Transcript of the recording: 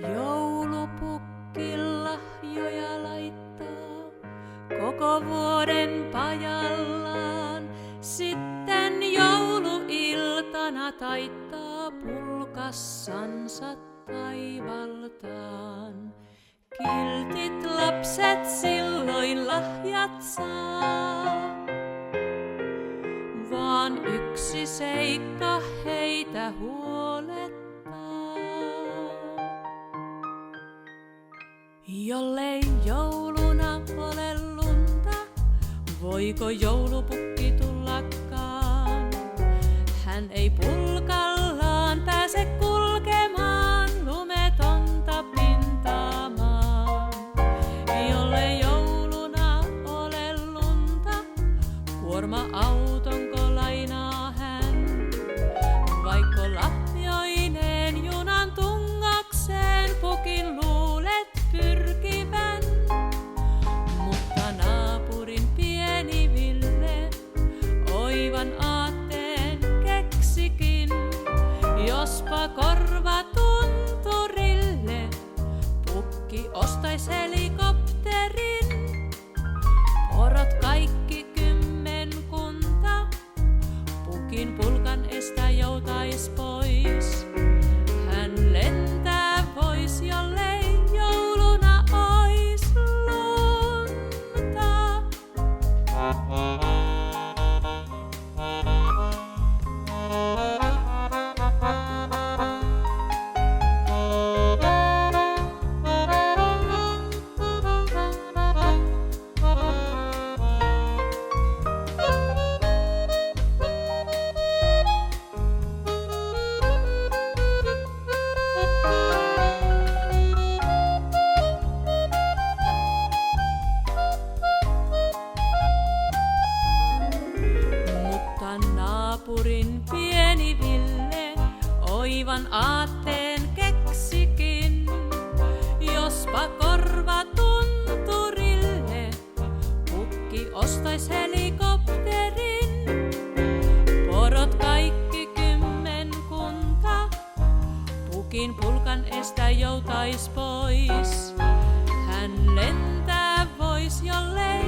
Joulupukki lahjoja laittaa koko vuoden pajallaan. Sitten jouluiltana taittaa pulkassansa taivaltaan. Kiltit lapset silloin lahjat saa, vaan yksi seikka heitä huolettaa. Jollei jouluna ole lunta, voiko joulupukki tullakaan? Hän ei pulkallaan pääse kulkemaan lumetonta pintaamaan. Jollei jouluna ole lunta, kuorma-autonko lainaa hän? Vaikka lahjoineen junan tungakseen pukin luulet pyrkivän. Mutta naapurin pieni Ville oivan aatteen keksikin. Jospa korvatunturille pukki ostais helikopterin. Porot kaikki kymmenkunta pukin pulkan estä joutais pois. Hän lentää vois, jollei jouluna ois lunta. Naapurin pieni Ville oivan aatteen keksikin. Jospa korvatunturille pukki ostais helikopterin. Porot kaikki kymmenkunta pukin pulkan estä joutais pois. Hän lentää vois, jollei